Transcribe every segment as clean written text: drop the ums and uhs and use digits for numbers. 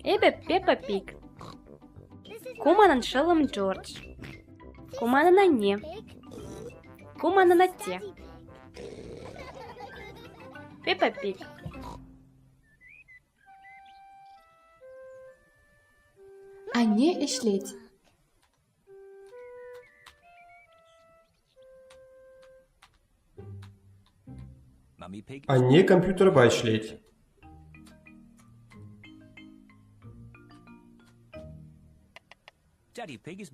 Эбе Пеппа Пиг. Куманын шылым Джордж. Куманын анне. Куманын атте. Пеппа Пиг. Анне эшлеть. Анне компьютерға ишлейт.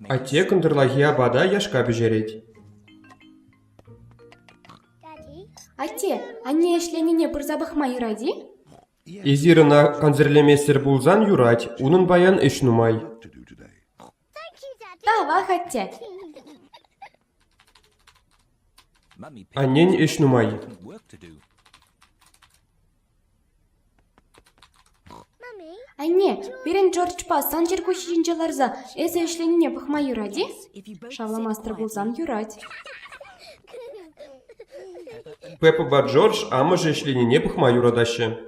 Атте кындырлахия бада яшка бежерет. Атте, анне эшленине бір забықма юради? Изирына конзерлеместер булзан юрать, унын баян эш нумай. Тавах, атте. Аннен эш нумай. Анне, берен Джордж па санжер көшінжеларза эзі эшленине бұқма юради? Шавламастыр болзан юрать. Пеппа ба Джордж амыжы эшленине пыхма юрадашы.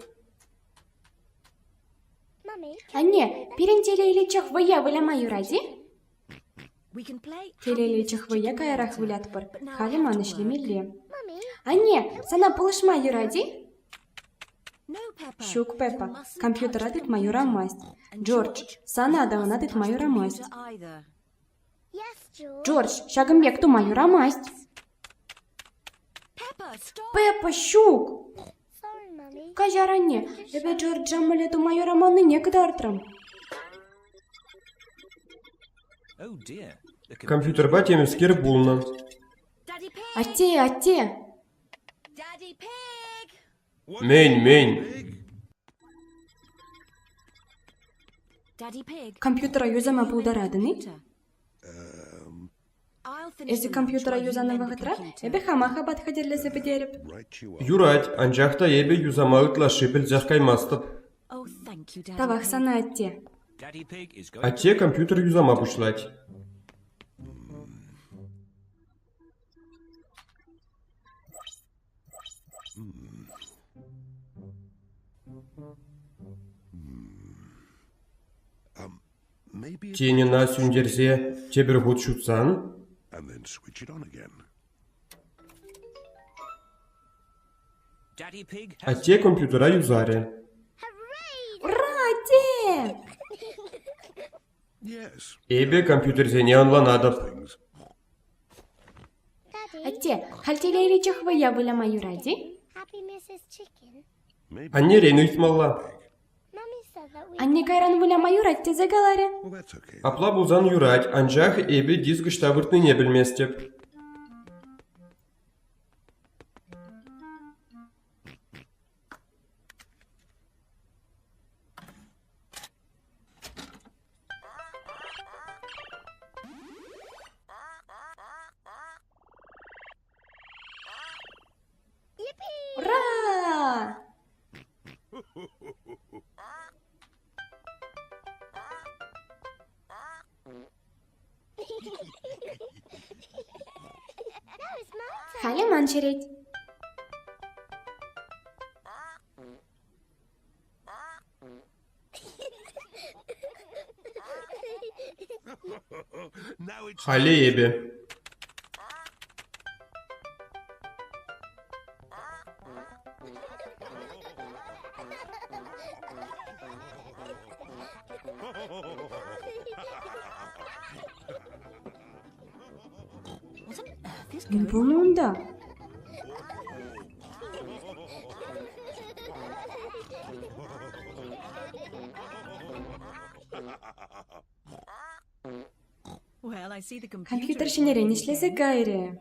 Анне, берен телейлечек вая выляма юради? Телейлечек вая кайрах вылят бір, халиман эшлемелле. Анне, сана пылышма юради? Шук Пеппа, компьютер адыт майора масть. Джордж, сана адавын адыт майора масть. Джордж, шагымбек ту майора масть. Пеппа, щук! Кажар анне, эбе Джордж жаммале ту майора маны не кыдартрым. Компьютерға темескер булнан. Атте. Мен. Компьютера юзама булдарадыны? Эзі компьютера юзаны вағытра, эбе хамаха батхадерлесі бедеріп. Юрать, анжақта ебе юзама ытлашы білзақ каймастып. Тавах сана атте. Атте компьютер юзама бушлать. Тенина сүндерзе тебір ғуд шутсан. Атте компьютера юзаре. Ура, атте! Эбе компьютерзе не анланадып. Атте, хальтелейлечек вая выляма юради? Анне рейн үйтмалла. Анне кайран выляма юратте загаларе. Апла булзан юрать, анжақ эбе дизгышта выртны не білместеп. Ура! Халиман череть. Хали эбе. Не болуында. Компьютер шинерен ишлесе гайре.